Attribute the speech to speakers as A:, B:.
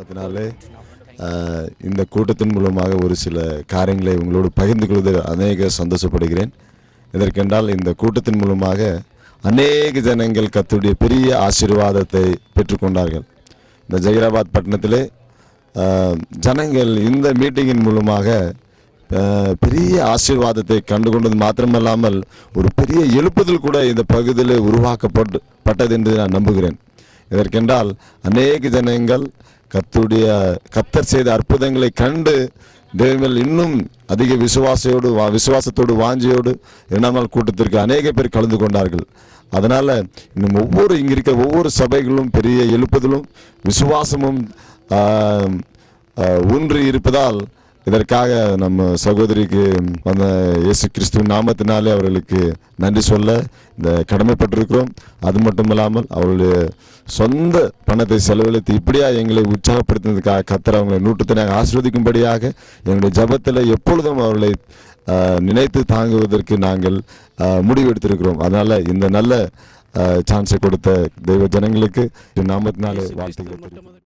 A: அதனாலே இந்த கூட்டத்தின் மூலமாக ஒரு சில காரியங்களை உங்களோடு பகிர்ந்து கொள்வதில் அநேக சந்தோஷப்படுகிறேன். இதற்கென்றால் இந்த கூட்டத்தின் மூலமாக அநேக ஜனங்கள் கர்த்தருடைய பெரிய ஆசீர்வாதத்தை பெற்றுக்கொண்டார்கள். இந்த ஜஹீராபாத் பட்டணத்திலே ஜனங்கள் இந்த மீட்டிங்கின் மூலமாக பெரிய ஆசீர்வாதத்தை கண்டுகொண்டது மாத்திரமல்லாமல் ஒரு பெரிய எழுப்புதல் கூட இந்த பகுதியில் உருவாக்கப்பட்டது என்று நான் நம்புகிறேன். இதற்கென்றால் அநேக ஜனங்கள் கர்த்தர் செய்த அற்புதங்களை கண்டு தேவன் இன்னும் அதிக விசுவாசத்தோடு வாஞ்சியோடு 2ஆம் நாள் கூட்டத்திற்கு அநேக பேர் கலந்து கொண்டார்கள். அதனால இன்னும் இங்க இருக்கிற ஒவ்வொரு சபைகளும் பெரிய எழுப்புதலும் விசுவாசமும் ஊன்றி இருப்பதால் இதற்காக நம்ம சகோதரிக்கு வந்த இயேசு கிறிஸ்துவின் நாமத்தினாலே அவர்களுக்கு நன்றி சொல்ல இந்த கடமைப்பட்டிருக்கிறோம். அது மட்டுமல்லாமல் அவர்களுடைய சொந்த பணத்தை செலவழித்து இப்படியா எங்களை உற்சாகப்படுத்தினதுக்காக கர்த்தர் அவங்களை 100 ஆசீர்வதிக்கும்படியாக எங்களுடைய ஜபத்தில் எப்பொழுதும் அவர்களை நினைத்து தாங்குவதற்கு நாங்கள் முடிவெடுத்திருக்கிறோம். அதனால இந்த நல்ல சான்ஸை கொடுத்த தெய்வ ஜனங்களுக்கு நாமத்தினாலே வாழ்த்துக்கள்.